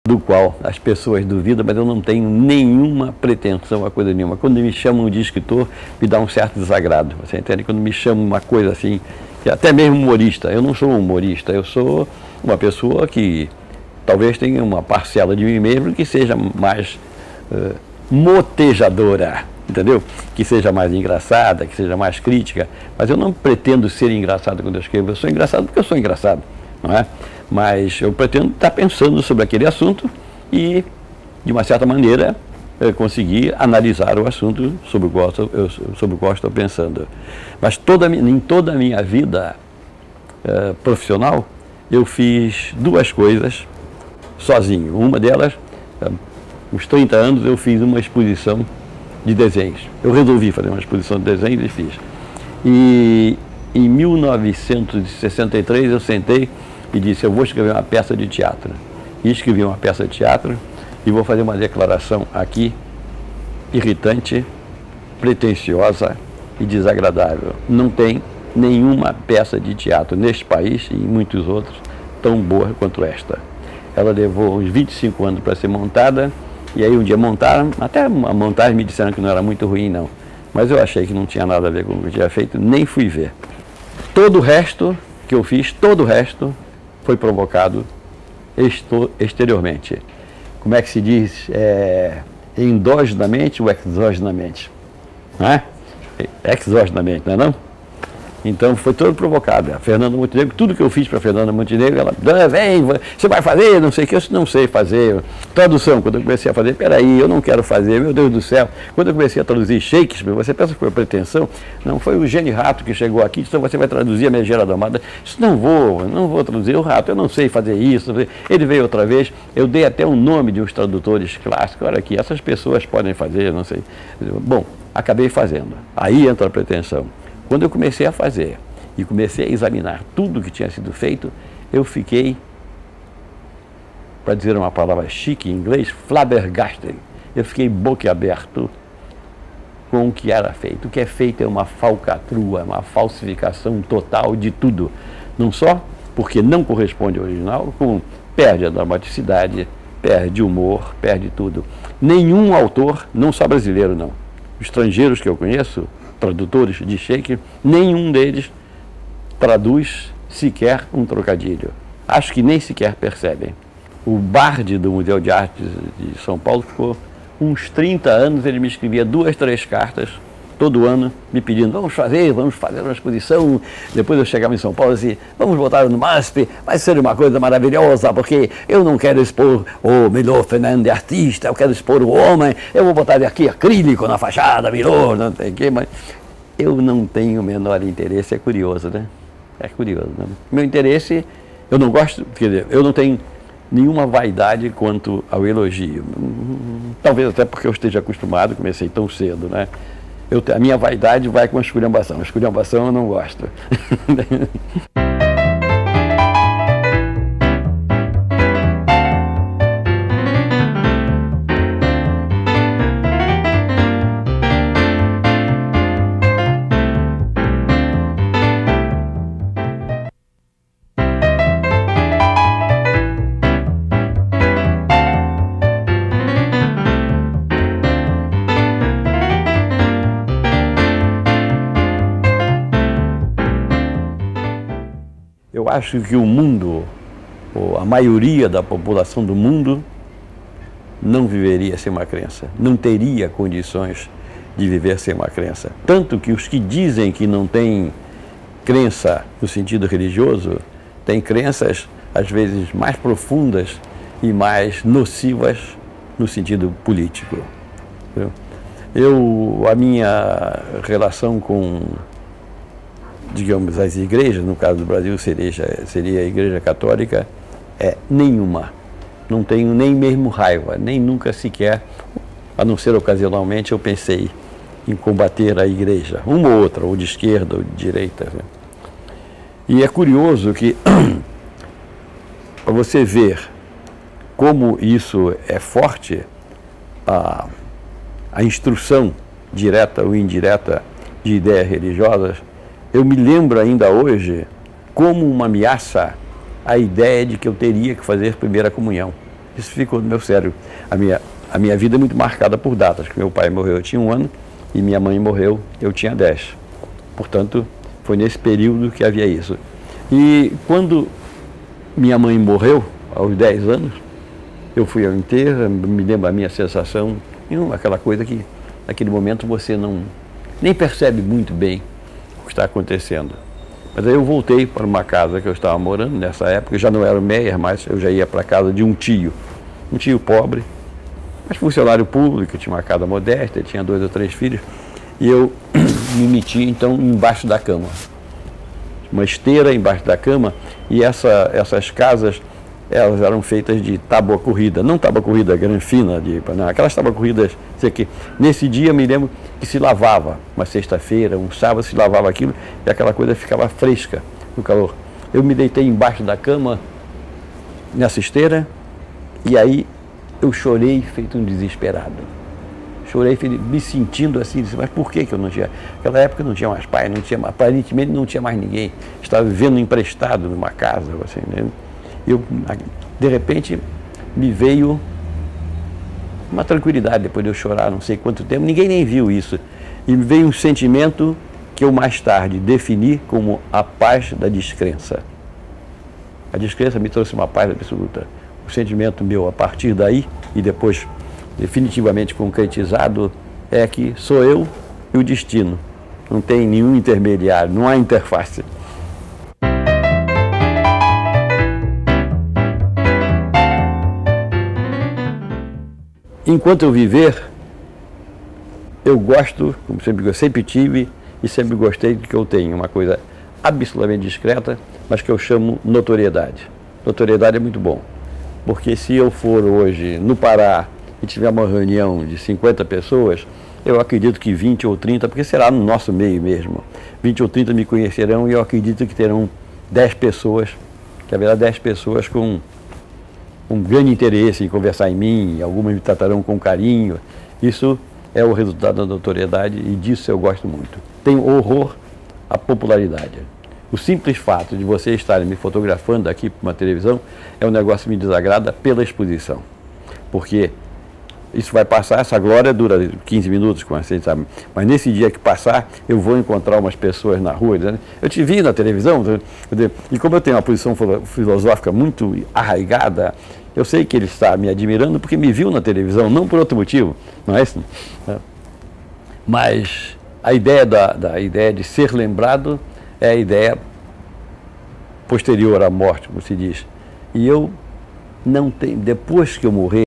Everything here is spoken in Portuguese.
do qual as pessoas duvidam, mas eu não tenho nenhuma pretensão a coisa nenhuma. Quando me chamam de escritor, me dá um certo desagrado, você entende? Quando me chamam uma coisa assim, que até mesmo humorista, eu não sou humorista, eu sou uma pessoa que talvez tenha uma parcela de mim mesmo que seja mais motejadora, entendeu? Que seja mais engraçada, que seja mais crítica, mas eu não pretendo ser engraçado quando eu escrevo, eu sou engraçado porque eu sou engraçado, não é? Mas eu pretendo estar pensando sobre aquele assunto e, de uma certa maneira, conseguir analisar o assunto sobre o qual estou pensando. Mas em toda a minha vida profissional, eu fiz duas coisas sozinho. Uma delas, uns 30 anos, eu fiz uma exposição de desenhos. Eu resolvi fazer uma exposição de desenhos e fiz. E em 1963 eu sentei e disse, eu vou escrever uma peça de teatro. E escrevi uma peça de teatro e vou fazer uma declaração aqui, irritante, pretensiosa e desagradável. Não tem nenhuma peça de teatro neste país e em muitos outros tão boa quanto esta. Ela levou uns 25 anos para ser montada, e aí um dia montaram, até a montagem me disseram que não era muito ruim não, mas eu achei que não tinha nada a ver com o que eu tinha feito, nem fui ver. Todo o resto que eu fiz, todo o resto foi provocado exteriormente. Como é que se diz? Endogenamente ou exogenamente? Não é? Exogenamente, não é não? Então foi todo provocado. A Fernanda Montenegro, tudo que eu fiz para a Fernanda Montenegro, ela, vem, você vai fazer, não sei o que, eu não sei fazer. Tradução, quando eu comecei a fazer, peraí, eu não quero fazer, meu Deus do céu. Quando eu comecei a traduzir Shakespeare, você pensa que foi pretensão? Não, foi o Gene Rato que chegou aqui, disse, você vai traduzir a Megera Domada. Disse, não vou traduzir o Rato, eu não sei fazer isso. Ele veio outra vez, eu dei até o nome de uns tradutores clássicos, olha aqui, essas pessoas podem fazer, não sei. Bom, acabei fazendo. Aí entra a pretensão. Quando eu comecei a fazer e comecei a examinar tudo que tinha sido feito, eu fiquei, para dizer uma palavra chique em inglês, flabbergasted. Eu fiquei boquiaberto com o que era feito. O que é feito é uma falcatrua, uma falsificação total de tudo. Não só porque não corresponde ao original, como perde a dramaticidade, perde o humor, perde tudo. Nenhum autor, não só brasileiro não, estrangeiros que eu conheço, tradutores de Shakespeare, nenhum deles traduz sequer um trocadilho. Acho que nem sequer percebem. O Bard do Museu de Artes de São Paulo ficou uns 30 anos, ele me escrevia 2, 3 cartas todo ano, me pedindo, vamos fazer uma exposição. Depois eu chegava em São Paulo e dizia, vamos botar no MASP, vai ser uma coisa maravilhosa, porque eu não quero expor o Milor Fernandes artista, eu quero expor o homem, eu vou botar aqui acrílico na fachada, Milor, não sei o quê, mas eu não tenho o menor interesse, é curioso, né? É curioso, né? Meu interesse, eu não gosto, quer dizer, eu não tenho nenhuma vaidade quanto ao elogio. Talvez até porque eu esteja acostumado, comecei tão cedo, né? A minha vaidade vai com a esculhambação. A esculhambação eu não gosto. Eu acho que o mundo, ou a maioria da população do mundo, não viveria sem uma crença, não teria condições de viver sem uma crença. Tanto que os que dizem que não têm crença no sentido religioso, têm crenças, às vezes, mais profundas e mais nocivas no sentido político. A minha relação com, digamos, as igrejas, no caso do Brasil seria a Igreja Católica, nenhuma. Não tenho nem mesmo raiva, nem nunca sequer, a não ser ocasionalmente, eu pensei em combater a igreja, uma ou outra, ou de esquerda ou de direita. E é curioso que, para você ver como isso é forte, a instrução direta ou indireta de ideias religiosas, eu me lembro ainda hoje como uma ameaça a ideia de que eu teria que fazer primeira comunhão. Isso ficou no meu cérebro. A minha vida é muito marcada por datas. Meu pai morreu, eu tinha 1 ano, e minha mãe morreu, eu tinha 10. Portanto, foi nesse período que havia isso. E quando minha mãe morreu, aos 10 anos, eu fui ao enterro, me lembro a minha sensação, aquela coisa que naquele momento você nem percebe muito bem o que está acontecendo. Mas aí eu voltei para uma casa que eu estava morando nessa época, eu já não era o Meyer, mas eu já ia para a casa de um tio pobre, mas funcionário público, tinha uma casa modesta, tinha 2 ou 3 filhos, e eu me meti então embaixo da cama. Uma esteira embaixo da cama, e essas casas, elas eram feitas de tábua corrida, não tábua corrida granfina, aquelas tábuas corridas, sei que nesse dia me lembro que se lavava, uma sexta-feira, um sábado se lavava aquilo e aquela coisa ficava fresca no calor. Eu me deitei embaixo da cama, nessa esteira, e aí eu chorei feito um desesperado. Chorei me sentindo assim, mas por que eu não tinha? Naquela época não tinha mais pai, aparentemente não tinha mais ninguém, estava vivendo emprestado numa casa, assim, né? De repente, me veio uma tranquilidade depois de eu chorar não sei quanto tempo, ninguém nem viu isso. E me veio um sentimento que eu mais tarde defini como a paz da descrença. A descrença me trouxe uma paz absoluta. O sentimento meu a partir daí, e depois definitivamente concretizado, é que sou eu e o destino. Não tem nenhum intermediário, não há interface. Enquanto eu viver, eu gosto, como eu sempre tive e sempre gostei do que eu tenho, uma coisa absolutamente discreta, mas que eu chamo notoriedade. Notoriedade é muito bom, porque se eu for hoje no Pará e tiver uma reunião de 50 pessoas, eu acredito que 20 ou 30, porque será no nosso meio mesmo, 20 ou 30 me conhecerão e eu acredito que terão 10 pessoas, que haverá 10 pessoas com um grande interesse em conversar em mim, algumas me tratarão com carinho. Isso é o resultado da notoriedade e disso eu gosto muito. Tenho horror à popularidade. O simples fato de você estar me fotografando aqui para uma televisão é um negócio que me desagrada pela exposição. Porque isso vai passar, essa glória dura 15 minutos, como você sabe. Mas nesse dia que passar, eu vou encontrar umas pessoas na rua dizendo, eu te vi na televisão, e como eu tenho uma posição filosófica muito arraigada, eu sei que ele está me admirando porque me viu na televisão, não por outro motivo, não é isso? Mas a ideia da ideia de ser lembrado é a ideia posterior à morte, como se diz. E eu não tenho, depois que eu morrer,